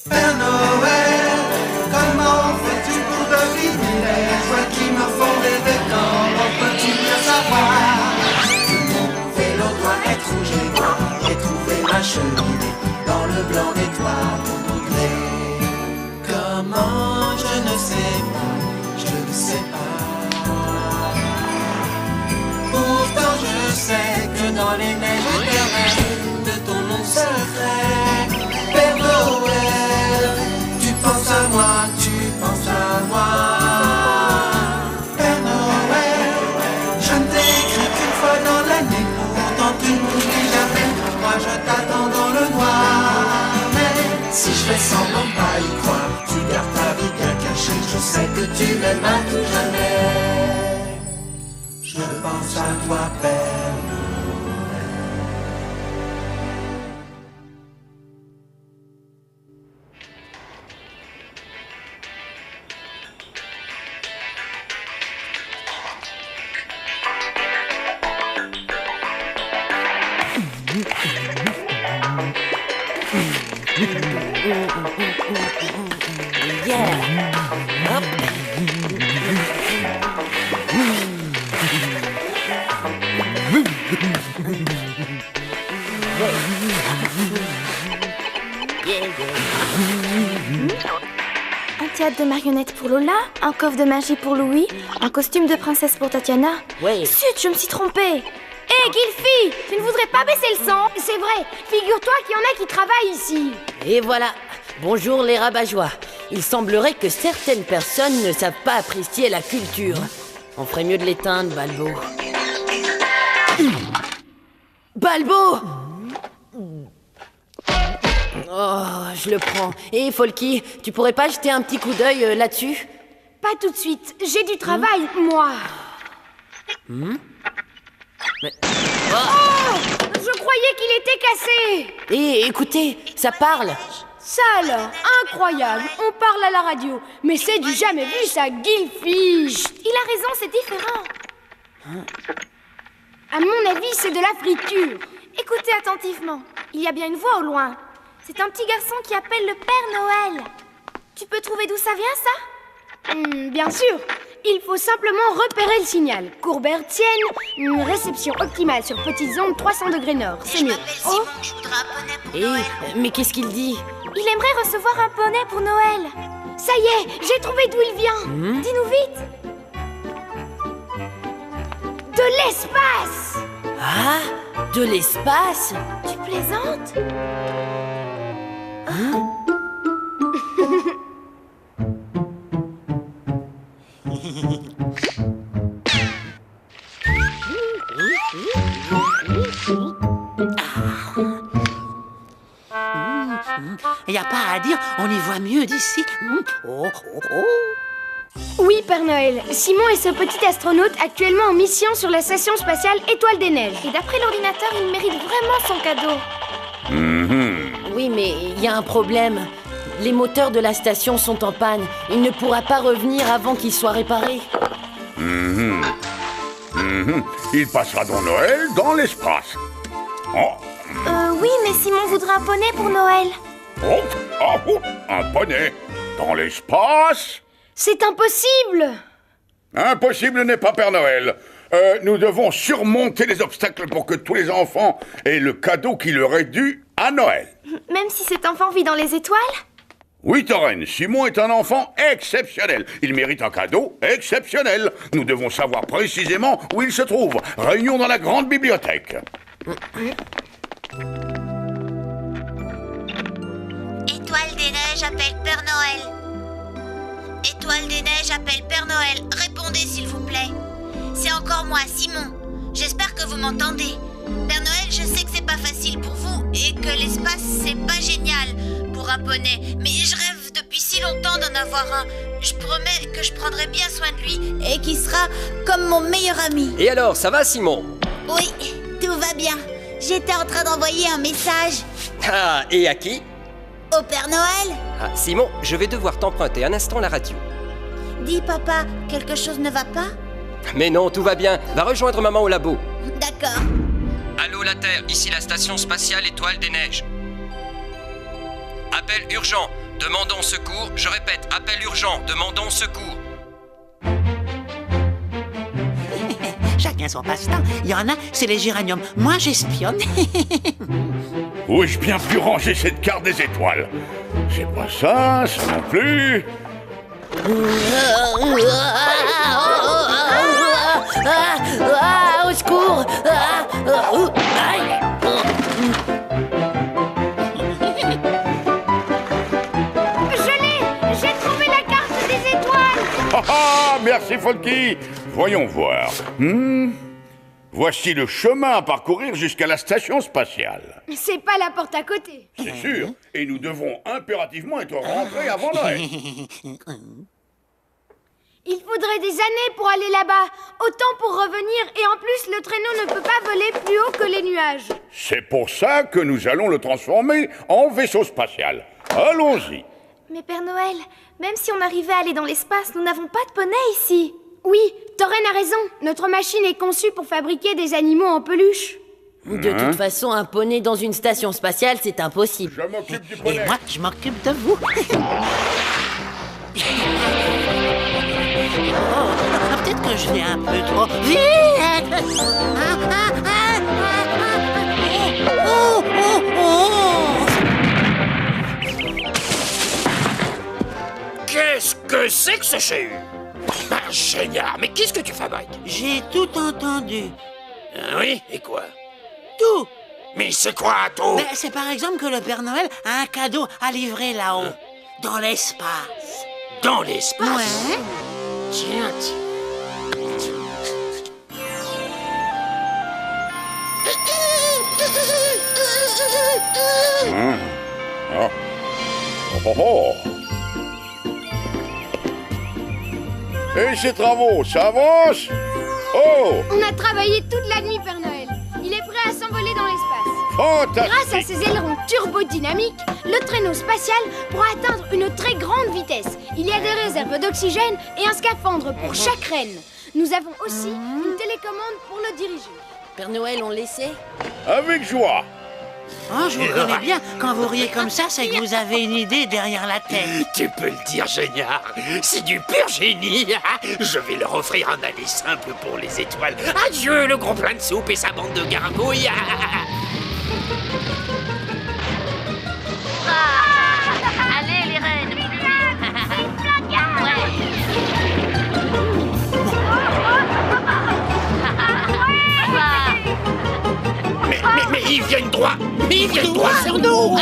Père Noël, comment fais-tu pour deviner les joies qui me font rêver? Comment peux-tu le savoir? Mon vélo doit être rouge et noir et trouver ma cheminée dans le blanc des toits poudrés. Comment je ne sais pas, je ne sais pas. Pourtant je sais que dans les neiges éternelles de ton nom secret, Père Noël, tu penses à moi, tu penses à moi. Père Noël, je ne t'écris qu'une fois dans l'année, pourtant tu ne m'oublies jamais. Moi je t'attends dans le noir, mais si je fais semblant de pas y croire, tu gardes ta vie bien cachée. Je sais que tu m'aimes à tout jamais. Je pense à toi, Père Noël. Un théâtre de marionnettes pour Lola, un coffre de magie pour Louis, un costume de princesse pour Tatiana. Ouais. Zut, je me suis trompée. Hé, Gilfy, tu ne voudrais pas baisser le son? C'est vrai, figure-toi qu'il y en a qui travaillent ici. Et voilà. Bonjour les rabat-joie. Il semblerait que certaines personnes ne savent pas apprécier la culture. On ferait mieux de l'éteindre, Balbo. Balbo! Oh, je le prends. Et Folky, tu pourrais pas jeter un petit coup d'œil là-dessus? Pas tout de suite, j'ai du travail, moi. Mais... Oh, je croyais qu'il était cassé. Et écoutez, ça parle. Ça alors, incroyable, on parle à la radio. Mais c'est du jamais vu, ça, Gilfy. Chut, il a raison, c'est différent. À mon avis, c'est de la friture. Écoutez attentivement, il y a bien une voix au loin. C'est un petit garçon qui appelle le Père Noël. Tu peux trouver d'où ça vient, ça? Bien sûr. Il faut simplement repérer le signal. Courbe hertzienne, une réception optimale sur petites ondes 300 degrés nord. C'est mieux. Oh, Je voudrais un poney pour Et Noël. mais qu'est-ce qu'il dit? il aimerait recevoir un poney pour Noël. Ça y est, j'ai trouvé d'où il vient. Dis-nous vite. De l'espace. Ah, de l'espace? Tu plaisantes? Y a pas à dire, on y voit mieux d'ici. Oh, oh, oh. Oui, Père Noël. Simon est ce petit astronaute actuellement en mission sur la station spatiale Étoile des Neiges. Et d'après l'ordinateur, il mérite vraiment son cadeau. Oui, mais il y a un problème. Les moteurs de la station sont en panne. Il ne pourra pas revenir avant qu'ils soient réparés. Il passera donc Noël dans l'espace. Oh, Oui, mais Simon voudra un poney pour Noël. oh, ah, oh, un poney dans l'espace? C'est impossible. Impossible n'est pas Père Noël. Nous devons surmonter les obstacles pour que tous les enfants aient le cadeau qui leur est dû à Noël. Même si cet enfant vit dans les étoiles? Oui, Torren, Simon est un enfant exceptionnel. Il mérite un cadeau exceptionnel. Nous devons savoir précisément où il se trouve. Réunion dans la grande bibliothèque. Étoile des Neiges appelle Père Noël. Étoile des Neiges appelle Père Noël. Répondez s'il vous plaît. C'est encore moi, Simon. J'espère que vous m'entendez. Père Noël, je sais que c'est pas facile pour vous et que l'espace c'est pas génial pour un poney. Mais je rêve depuis si longtemps d'en avoir un. Je promets que je prendrai bien soin de lui et qu'il sera comme mon meilleur ami. Et alors, ça va, Simon? Oui, tout va bien. J'étais en train d'envoyer un message Ah, et à qui? au Père Noël. Ah, Simon, je vais devoir t'emprunter un instant la radio. Dis papa, quelque chose ne va pas? Mais non, tout va bien. Va rejoindre maman au labo. D'accord. Allô, la Terre, ici la station spatiale Étoile des Neiges. Appel urgent. demandons secours. Je répète, appel urgent, demandons secours. Chacun son passe-temps. Il y en a, c'est les géraniums. Moi, j'espionne. Où ai-je bien pu ranger cette carte des étoiles? C'est pas ça non plus. Au secours! Aïe. J'ai trouvé la carte des étoiles. Ah, merci Folky. Voyons voir. Voici le chemin à parcourir jusqu'à la station spatiale. C'est pas la porte à côté. C'est sûr. Et nous devons impérativement être rentrés avant Noël. Il faudrait des années pour aller là-bas, autant pour revenir, et en plus le traîneau ne peut pas voler plus haut que les nuages. C'est pour ça que nous allons le transformer en vaisseau spatial. Allons-y. Mais Père Noël, même si on arrivait à aller dans l'espace, nous n'avons pas de poney ici. Oui, Tauren a raison, notre machine est conçue pour fabriquer des animaux en peluche. De toute façon, un poney dans une station spatiale, c'est impossible. Je m'occupe du Et poney. moi, je m'occupe de vous. Oh, peut-être que je vais un peu trop vite. Oh, oh, oh. Qu'est-ce que c'est que ce chez génial, mais qu'est-ce que tu fabriques? J'ai tout entendu. Oui, et quoi? Tout. Mais c'est quoi tout? Ben, c'est par exemple que le Père Noël a un cadeau à livrer là-haut, dans l'espace. Dans l'espace? Ouais. Tiens. Oh. Oh, oh. Et ces travaux, ça avance? Oh, On a travaillé toute la nuit, Père Noël. Il est prêt à s'envoler dans l'espace. fantastique. Grâce à ses ailerons turbodynamiques, le traîneau spatial pourra atteindre une très grande vitesse. Il y a des réserves d'oxygène et un scaphandre pour chaque reine. Nous avons aussi une télécommande pour le diriger. Père Noël, on l'essaie? Avec joie. Oh, je vous connais bien. Quand vous riez comme ça, c'est que vous avez une idée derrière la tête. Tu peux le dire, génial. C'est du pur génie. Je vais leur offrir un aller simple pour les étoiles. Adieu, le gros plein de soupe et sa bande de gargouilles. Allez, les reines. Mais ils viennent droit. Ils viennent droit sur nous. Ouais.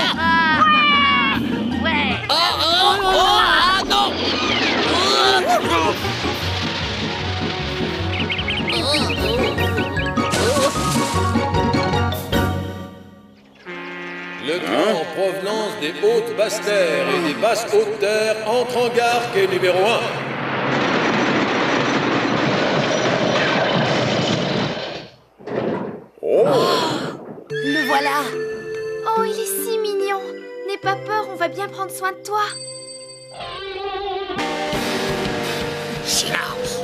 Ah non! Le train en provenance des hautes basses terres et des basses hautes terres entre en gare quai numéro 1. Le voilà. Oh, il est si mignon. N'aie pas peur, on va bien prendre soin de toi. Silence.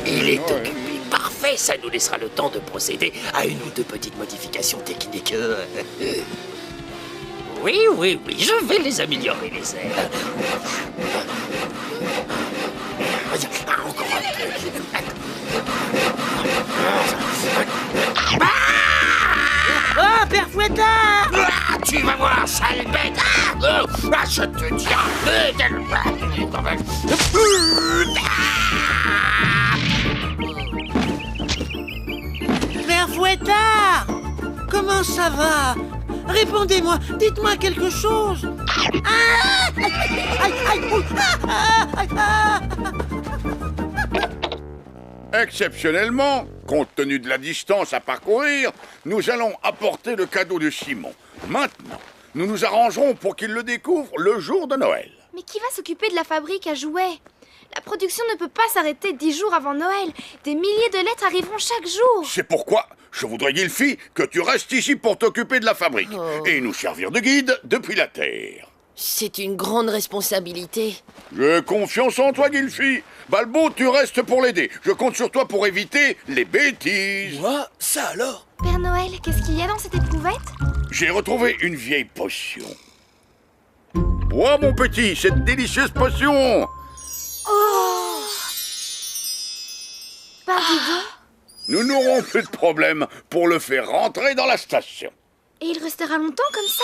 Il est occupé. Parfait, ça nous laissera le temps de procéder à une ou deux petites modifications techniques. Oui, je vais les améliorer, les ailes. Encore un peu. Oh, Père Fouettard! Ah, tu vas voir, sale bête. Je te dis. Père Fouettard! Comment ça va? Répondez-moi, dites-moi quelque chose. Ah! Aïe, aïe, ouh, ah, ah, ah. Exceptionnellement, compte tenu de la distance à parcourir, nous allons apporter le cadeau de Simon. Maintenant, nous nous arrangerons pour qu'il le découvre le jour de Noël. Mais qui va s'occuper de la fabrique à jouets? La production ne peut pas s'arrêter 10 jours avant Noël. Des milliers de lettres arriveront chaque jour. C'est pourquoi je voudrais, Gilfy, que tu restes ici pour t'occuper de la fabrique et nous servir de guide depuis la Terre. C'est une grande responsabilité. J'ai confiance en toi, Gilfy. Balbo, tu restes pour l'aider. Je compte sur toi pour éviter les bêtises. Moi, ça alors? Père Noël, qu'est-ce qu'il y a dans cette éprouvette? J'ai retrouvé une vieille potion. Bois, mon petit, cette délicieuse potion. Oh! Bah, dis donc. Nous n'aurons plus de problème pour le faire rentrer dans la station. Et il restera longtemps comme ça?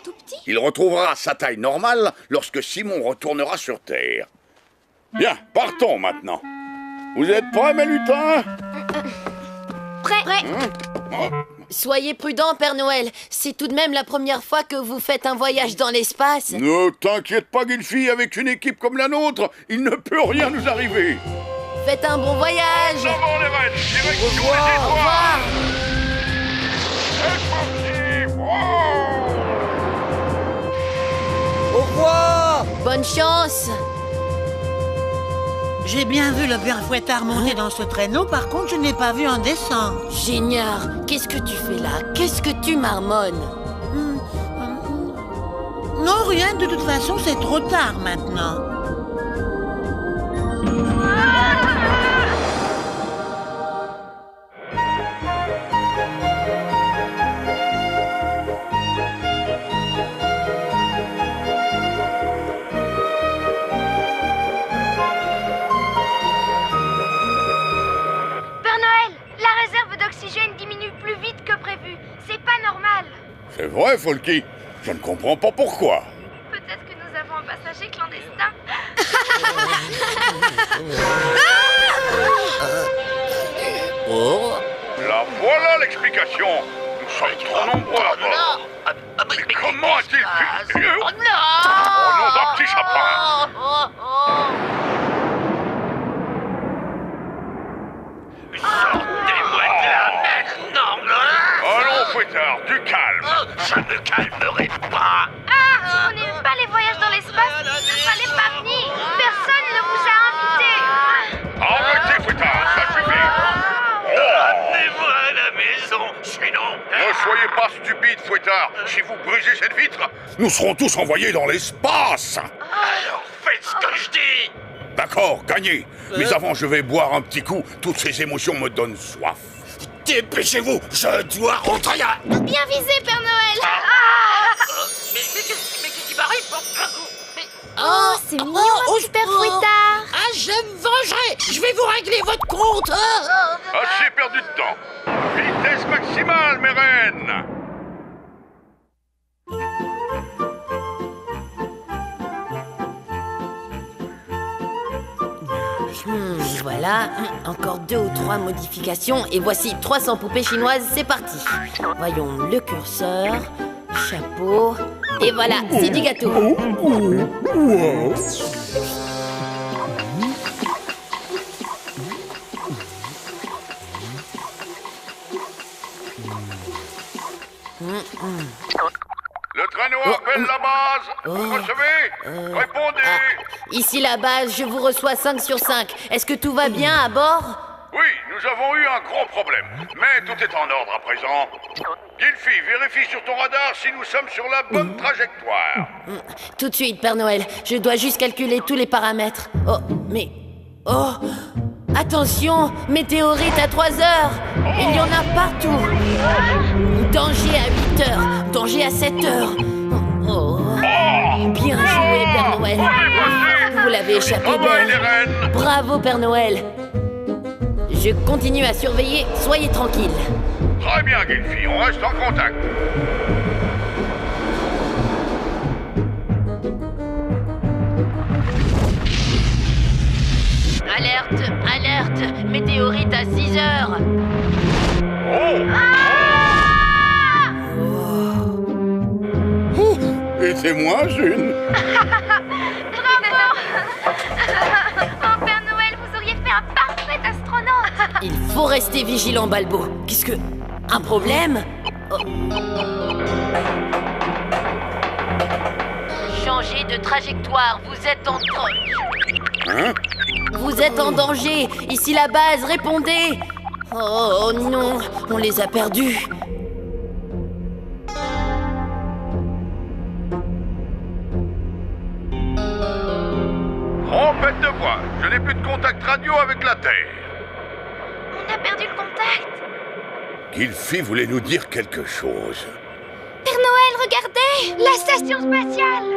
Tout petit? Il retrouvera sa taille normale lorsque Simon retournera sur Terre. Bien, partons maintenant. Vous êtes prêts, mes lutins? Prêt. Soyez prudent, Père Noël. C'est tout de même la première fois que vous faites un voyage dans l'espace. Ne t'inquiète pas, Gilfy, avec une équipe comme la nôtre, il ne peut rien nous arriver. Faites un bon voyage. Avant les rênes, direction Au revoir. C'est parti. Au revoir! Bonne chance. J'ai bien vu le père Fouettard monter dans ce traîneau, par contre, je n'ai pas vu en descendre. Géniard, qu'est-ce que tu fais là? Qu'est-ce que tu marmonnes? Non, rien, de toute façon, c'est trop tard maintenant. C'est vrai, Folky. Je ne comprends pas pourquoi. Peut-être que nous avons un passager clandestin. Oh. Là, voilà l'explication. Nous sommes trop nombreux à bord. Mais comment a-t-il pu... Oh non! Oh non, d'un petit sapin. Sortez-moi de là maintenant! Allons, Fouettard, du calme. Je ne calmerai pas! On n'aime pas les voyages dans l'espace. Il ne fallait pas venir. Personne ne vous a invité. Arrêtez, Fouettard, ça suffit. Ramenez-moi à la maison, sinon... Ne soyez pas stupide, Fouettard. Si vous brisez cette vitre, nous serons tous envoyés dans l'espace. Alors faites ce que je dis! D'accord, gagné. Mais avant, je vais boire un petit coup. Toutes ces émotions me donnent soif. Dépêchez-vous, je dois rentrer à... Bien visé, Père Noël. Mais qu'est-ce qui m'arrive? Oh, c'est mignon, un petit Père Fouettard. Ah, je me vengerai! Je vais vous régler votre compte! Assez perdu de temps. Vitesse maximale, mes reines. Voilà, encore 2 ou 3 modifications et voici 300 poupées chinoises, c'est parti. Voyons le curseur, chapeau, et voilà, c'est du gâteau. Le traîneau appelle la base. Vous recevez? Répondez. Ici la base, je vous reçois 5 sur 5. Est-ce que tout va bien à bord? Oui, nous avons eu un gros problème. Mais tout est en ordre à présent. Gilfy, vérifie sur ton radar si nous sommes sur la bonne trajectoire. Tout de suite, Père Noël. Je dois juste calculer tous les paramètres. Oh, mais... Oh! Attention! Météorite à 3 heures! Il y en a partout! Danger à 8 heures! Danger à 7 heures! Oh! Bien joué, Père Noël! Vous l'avez échappé belle! Bravo, Père Noël! Je continue à surveiller, soyez tranquille. Très bien, Gilfy, on reste en contact. Alerte, alerte, météorite à 6 heures. Et c'est moi, une. Bravo. Oh, Père Noël, vous auriez fait un parfait astronaute. Il faut rester vigilant, Balbo. Qu'est-ce que... Un problème? Changez de trajectoire, vous êtes en danger. Hein? Vous êtes en danger. Ici la base, répondez. Oh non, on les a perdus. pourquoi. Je n'ai plus de contact radio avec la Terre. On a perdu le contact. Gylfi voulait nous dire quelque chose. Père Noël, regardez! La station spatiale!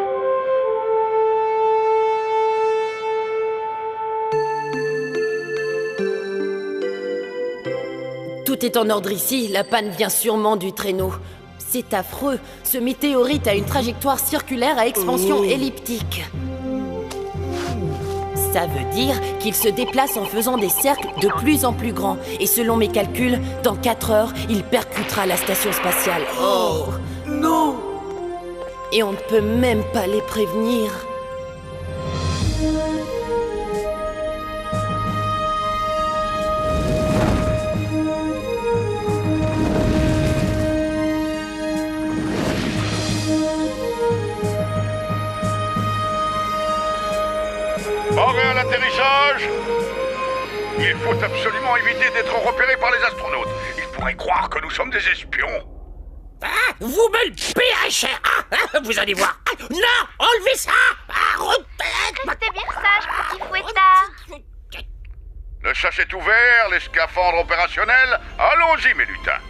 Tout est en ordre ici, la panne vient sûrement du traîneau. C'est affreux, ce météorite a une trajectoire circulaire à expansion elliptique. Ça veut dire qu'il se déplace en faisant des cercles de plus en plus grands. Et selon mes calculs, dans 4 heures, il percutera la station spatiale. Oh non! Et on ne peut même pas les prévenir. Arrêt à l'atterrissage. Il faut absolument éviter d'être repérés par les astronautes. Ils pourraient croire que nous sommes des espions. Ah, vous me le paierez cher. Vous allez voir. Non, enlevez ça. Restez bien sage, petit fouettard. Le sas est ouvert, les scaphandres opérationnels. Allons-y, mes lutins.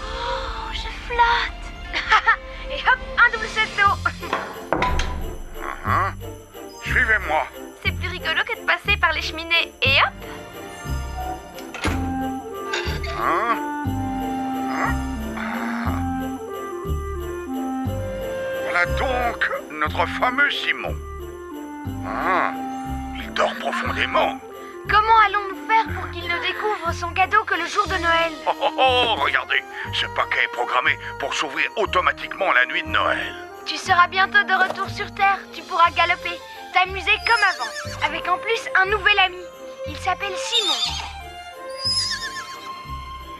Oh, je flotte. Et hop, un double saut. Suivez-moi. C'est plus rigolo que de passer par les cheminées. Et hop. Voilà donc notre fameux Simon. Il dort profondément. Comment allons-nous faire pour qu'il ne découvre son cadeau que le jour de Noël? Oh, regardez, ce paquet est programmé pour s'ouvrir automatiquement la nuit de Noël. Tu seras bientôt de retour sur Terre. Tu pourras galoper, t'amuser comme avant, avec en plus un nouvel ami. Il s'appelle Simon.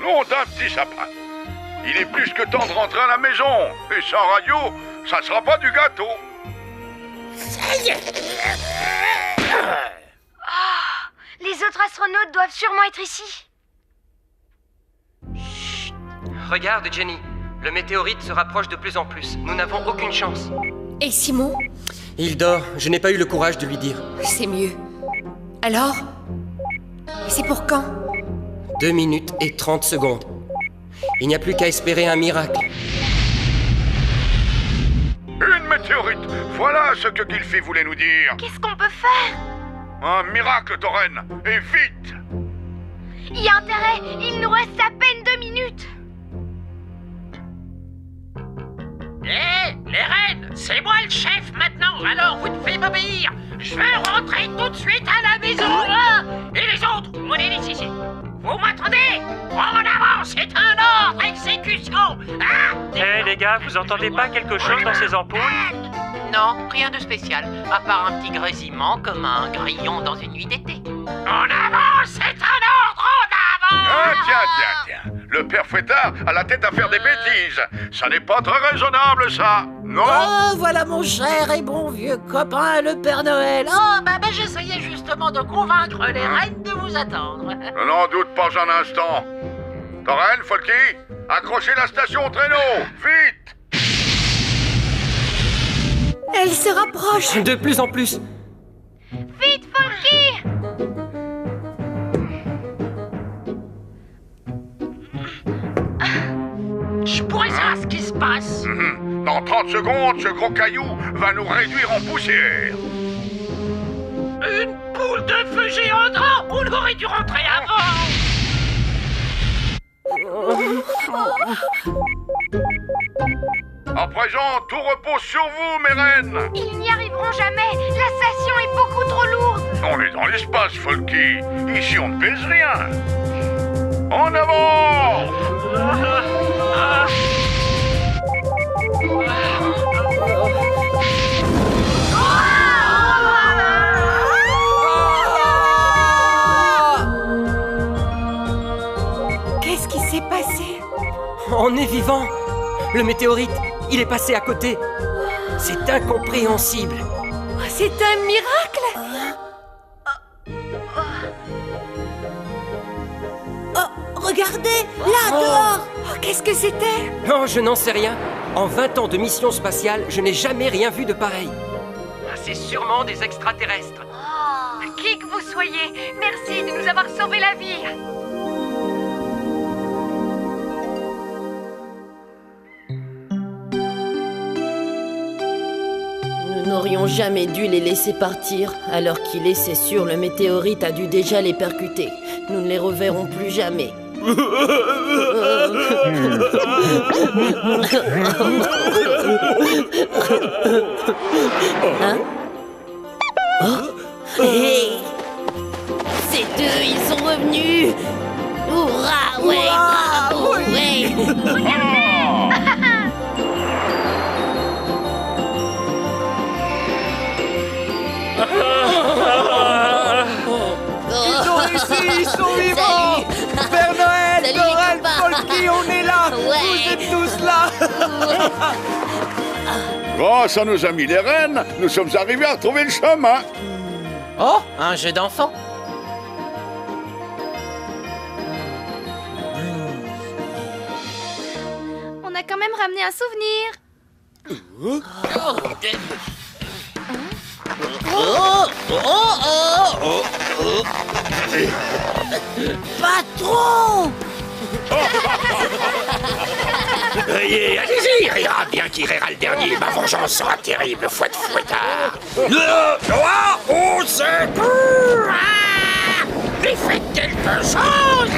Nom d'un petit sapin. Il est plus que temps de rentrer à la maison. Et sans radio, ça sera pas du gâteau. Les autres astronautes doivent sûrement être ici. Chut. Regarde, Jenny. Le météorite se rapproche de plus en plus. Nous n'avons aucune chance. Et Simon? Il dort. Je n'ai pas eu le courage de lui dire. C'est mieux. Alors? Et c'est pour quand? 2 minutes et 30 secondes. Il n'y a plus qu'à espérer un miracle. Une météorite. Voilà ce que Gylfi voulait nous dire. Qu'est-ce qu'on peut faire? Un miracle, Tauren. Et vite. Il y a intérêt. Il nous reste à peine 2 minutes. Hé, les reines, c'est moi le chef maintenant, alors vous devez m'obéir. Je vais rentrer tout de suite à la maison, là. Et les autres, on les laisse ici. Vous m'entendez? En avant, c'est un ordre, exécution. Hé les gars, vous entendez pas quelque chose dans ces ampoules? Non, rien de spécial, à part un petit grésillement comme un grillon dans une nuit d'été. En avant, c'est un ordre, en avant. Tiens. Le père Fouettard a la tête à faire des bêtises. Ça n'est pas très raisonnable, ça. Non? Oh, voilà mon cher et bon vieux copain, le Père Noël. Oh, bah j'essayais justement de convaincre les reines de vous attendre. Je n'en doute pas un instant. Tauren, Folky, accrochez la station au traîneau. Vite. Elle se rapproche. De plus en plus. Vite, Folky! Je pourrais savoir ce qui se passe. Dans 30 secondes, ce gros caillou va nous réduire en poussière. Une boule de feu géante. On aurait dû rentrer avant. À présent, tout repose sur vous, mes reines. Ils n'y arriveront jamais. La station est beaucoup trop lourde. On est dans l'espace, Folky. Ici, on ne pèse rien. En avant! Qu'est-ce qui s'est passé? On est vivant. Le météorite, il est passé à côté. C'est incompréhensible. C'est un miracle! Regardez, là, dehors. Oh, qu'est-ce que c'était? Non, je n'en sais rien. En 20 ans de mission spatiale, je n'ai jamais rien vu de pareil. C'est sûrement des extraterrestres. Qui que vous soyez, merci de nous avoir sauvé la vie. Nous n'aurions jamais dû les laisser partir. Alors qu'il est, c'est sûr, le météorite a dû déjà les percuter. Nous ne les reverrons plus jamais. Hein? Oh. Hey. Ces deux, ils sont revenus. Hourra, ouais, bravo, ouais. Ils ont réussi, ils sont vivants. Père Noël, Noël, Polky, on est là. Vous êtes tous là. Grâce à nos amis les rennes, nous sommes arrivés à retrouver le chemin. Oh, un jeu d'enfant. On a quand même ramené un souvenir. Patron! Allez-y, rira bien qui rira le dernier. Ma vengeance sera terrible, fouette fouettard. Au secours! Mais faites quelque chose!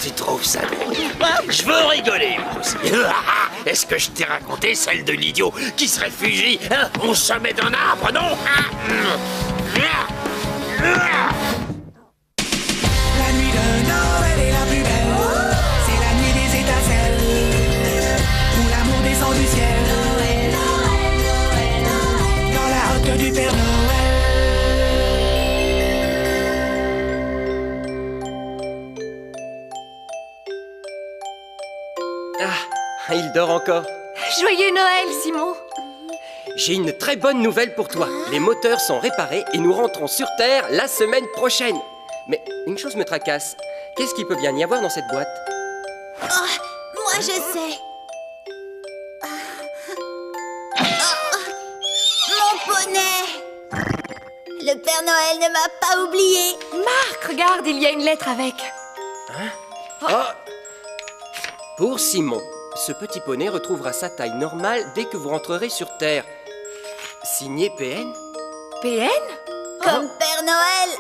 Tu trouves ça drôle? Je veux rigoler, moi aussi. Est-ce que je t'ai raconté celle de l'idiot qui se réfugie au sommet d'un arbre, non? La nuit de Noël est la plus belle. C'est la nuit des étincelles, où l'amour descend du ciel. Dans la hotte du Père Noël. Ah, il dort encore. Joyeux Noël, Simon. J'ai une très bonne nouvelle pour toi. Les moteurs sont réparés et nous rentrons sur Terre la semaine prochaine. Mais une chose me tracasse. Qu'est-ce qu'il peut bien y avoir dans cette boîte? Oh, moi je sais. Mon poney. Le Père Noël ne m'a pas oublié. Marc, regarde, il y a une lettre avec. Hein? Oh. Pour Simon, ce petit poney retrouvera sa taille normale dès que vous rentrerez sur Terre. Signé PN? PN? Comme Père Noël.